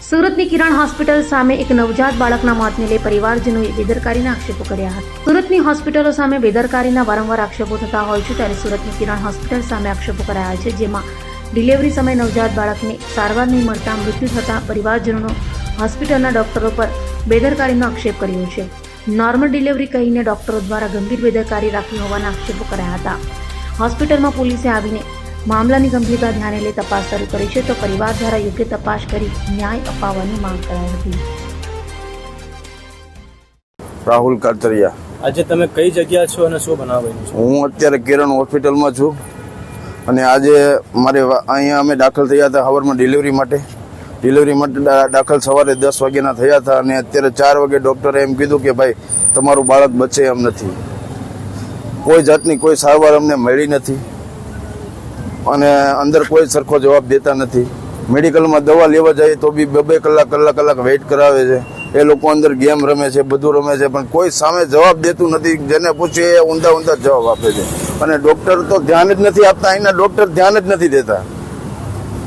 સુરતની કિરણ હોસ્પિટલ સામે એક નવજાત બાળકના મોતને લઈ પરિવારજનોએ બેદરકારીના આક્ષેપો કર્યા હતા। સુરતની હોસ્પિટલો સામે બેદરકારીના વારંવાર આક્ષેપો થતા હોય છે, ત્યારે સુરતની કિરણ હોસ્પિટલ સામે આક્ષેપો કરાયા છે, જેમાં ડિલિવરી સમયે નવજાત બાળકને સારવાર નહીં મળતા મૃત્યુ થતા પરિવારજનોનો હોસ્પિટલના ડોક્ટરો પર બેદરકારીનો આક્ષેપ કર્યો છે। નોર્મલ ડિલિવરી કહીને ડોક્ટરો દ્વારા ગંભીર બેદરકારી રાખી હોવાના આક્ષેપો કરાયા હતા। હોસ્પિટલમાં પોલીસે આવીને મામલાની ગંભીરતા ધ્યાને લઈ તપાસ શરૂ કરી છે, તો પરિવાર દ્વારા યોગ્ય તપાસ કરી ન્યાય અપાવવાની માંગ કરાઈ હતી। રાહુલ કાતરિયા। આજે તમે કઈ જગ્યા છો અને શું બનાવેલું છે? હું અત્યારે કિરણ હોસ્પિટલમાં છું અને આજે મારે અહીંયા અમે દાખલ થયા હતા સવારમાં ડિલિવરી માટે દાખલ સવારે 10 વાગ્યાના થયા હતા અને અત્યારે 4 વાગે ડૉક્ટરે એમ કીધું કે ભાઈ તમારું બાળક બચે એમ નથી। કોઈ જાતની કોઈ સારવાર અમને મળી નથી અને અંદર કોઈ સરખો જવાબ દેતા નથી। મેડિકલમાં દવા લેવા જાય તો બી 2 કલાક વેઇટ કરાવે છે। એ લોકો અંદર ગેમ રમે છે, બધું રમે છે, પણ કોઈ સામે જવાબ દેતું નથી। જેને પૂછીએ એ ઊંધા જવાબ આપે છે અને ડૉક્ટર તો ધ્યાન જ નથી આપતા। અહીંના ડૉક્ટર ધ્યાન જ નથી દેતા।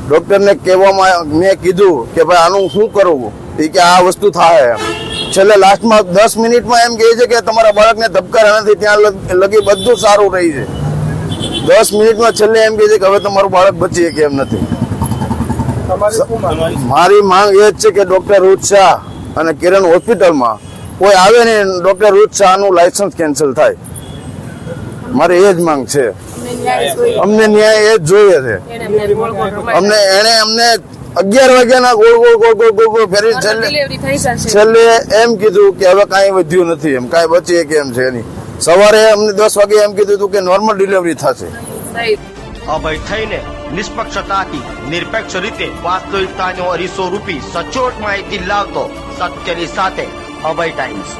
ડૉક્ટરને કહેવામાં મેં કીધું કે ભાઈ આનું શું કરવું, એ કે આ વસ્તુ થાય એમ। છેલ્લે લાસ્ટમાં 10 મિનિટમાં એમ કહે છે કે તમારા બાળકને ધબકારા નથી, ત્યાં લગી બધું સારું રહી છે। 10 મિનિટમાં છેલ્લે એમ કહે છે કે હવે તમારું બાળક બચી કે એમ નથી। મારી માંગ એ જ છે કે ડૉક્ટર રૂચ શાહ અને કિરણ હોસ્પિટલમાં કોઈ આવે ને ડૉક્ટર રૂચ શાહનું લાયસન્સ કેન્સલ થાય। મારી એ જ માંગ છે। અમને ન્યાય એ જ જોઈએ છે। અમને 11 વાગ્યાના ગોળ ફેરી છેલ્લે એમ કીધું કે હવે કાંઈ વધ્યું નથી, એમ કાંઈ બચે કે એમ છે નહીં। સવારે અમને 10 વાગે એમ કીધું હતું કે નોર્મલ ડિલિવરી થશે। અભય થઈને નિષ્પક્ષતાથી નિરપેક્ષ રીતે વાસ્તવિકતાનો અરીસો રૂપી સચોટ માહિતી લાવતો સત્યની સાથે અભય ટાઈમ્સ।